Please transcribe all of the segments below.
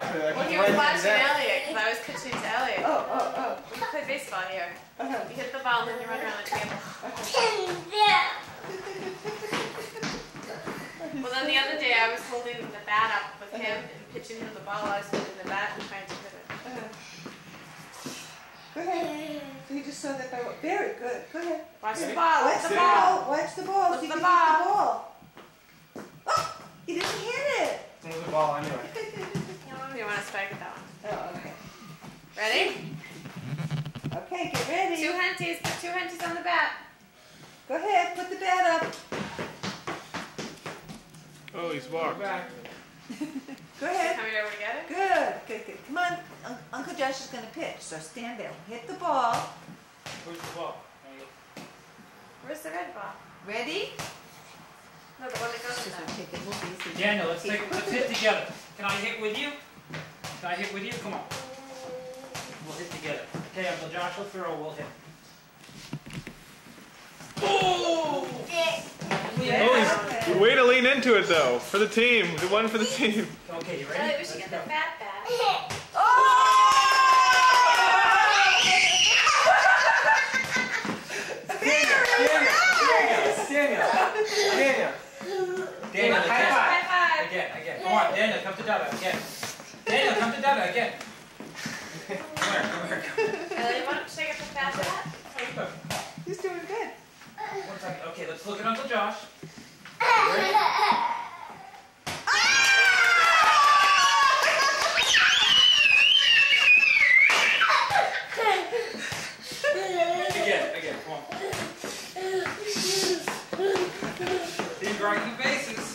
exactly. Like, well, he was watching Elliot because I was pitching to Elliot. Oh. We can play baseball here. You hit the ball and then you run around the table. Well, then the other day I was holding the bat up with him and pitching him the ball. I was holding the bat and trying to hit it. Go ahead. So you just saw that by what? Very good. Go ahead. Watch the ball. Watch the ball. Watch the ball. Look So you the can hit the ball. ball. Oh, he didn't hit it. There's the ball anyway. You want to strike at that one. Oh, okay. Ready? Okay, get ready. Two henties. Put two henties on the bat. Go ahead. Put the bat up. Oh, he's walked. Go ahead. Coming over to get it? Good. Come on. Uncle Josh is going to pitch, so stand there. Hit the ball. Where's the ball? Where's the red ball? Ready? No, the one that goes in there. Take it. We'll be easy. Daniel, let's hit together. Can I hit with you? Can I hit with you? Come on. We'll hit together. Okay, Uncle Josh will throw, we'll hit. Oh! Oh, he's way to lean into it though. For the team. The one for the team. Okay, you ready? Elliot, we should get the bat back. Daniel, High five. again. Come on, Daniel, come to Dada again. Daniel, come to Dada again. Come here. Elliot, why don't you take it the bat back? He's doing good. One second. Okay, let's look at Uncle Josh. Again, come on. He's running the bases.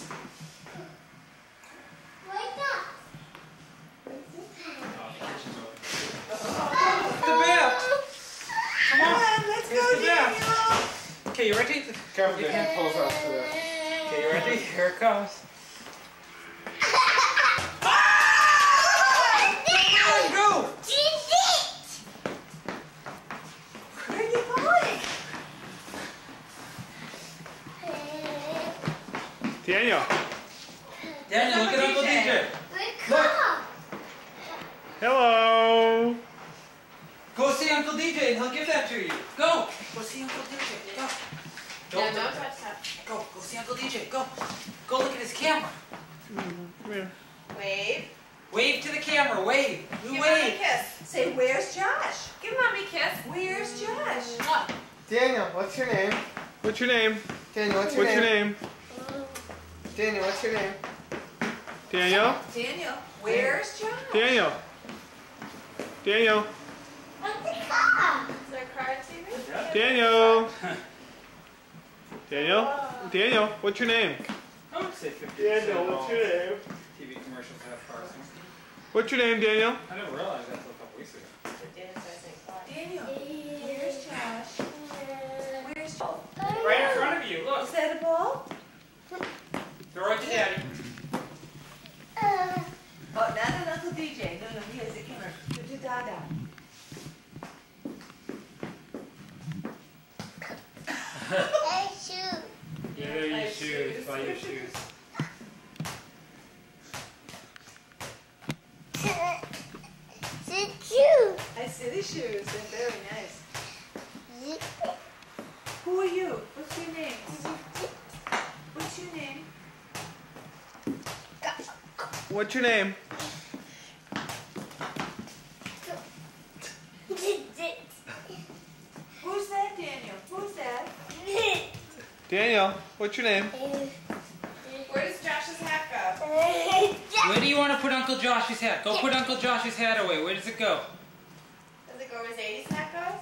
Come on, let's go, Daniel. Okay, you ready? Careful, he pulls out to the... Okay, you ready? Here it comes. Go! Where are you going? Daniel. Daniel, look at Uncle DJ. Look. Hello. Go see Uncle DJ and he'll give that to you. Go see Uncle DJ. Go. No, don't touch that. Go see Uncle DJ. Go look at his camera. Come here. Wave. Wave to the camera. Wave. Give Mommy a kiss. Say, where's Josh? Give Mommy a kiss. Where's Josh? Daniel, what's your name? What's your name? Daniel, what's your What's your name? name? Daniel, what's your name? Daniel? Daniel, where's Josh? Daniel. Daniel. Is there a car on TV? Daniel. Daniel. Daniel, what's your name? I would say 50%. Daniel, what's your name? TV commercials have cars in them. What's your name, Daniel? I didn't realize that until a couple weeks ago. Daniel, where's Josh? Where's Josh? Right in front of you. Is Look. that a ball? Throw it to Daddy. Oh, not an Uncle DJ. No, he has a camera. Go to Dada. Yeah, your shoes. Buy your shoes. I see the shoes. They're very nice. Who are you? What's your name? What's your name? What's your name? Who's that, Daniel? Who's that? Daniel, what's your name? Where does Josh's hat go? Where do you want to put Uncle Josh's hat? Go put Uncle Josh's hat away. Where does it go? Does it go where his 80s hat goes?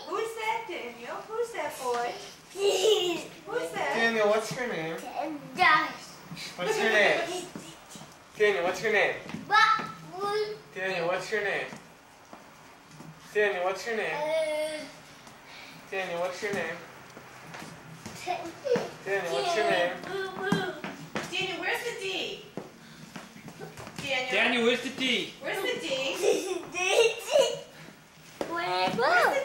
Who's that, Daniel? Who's that boy? Who's that? Daniel, what's your name? What's your name? Daniel, what's your name? Daniel, what's your name? Daniel, what's your name? Daniel, what's your name? Daniel, what's your name? Daniel, where's the D? Daniel. Daniel, where's the D? Where's the D? Where's the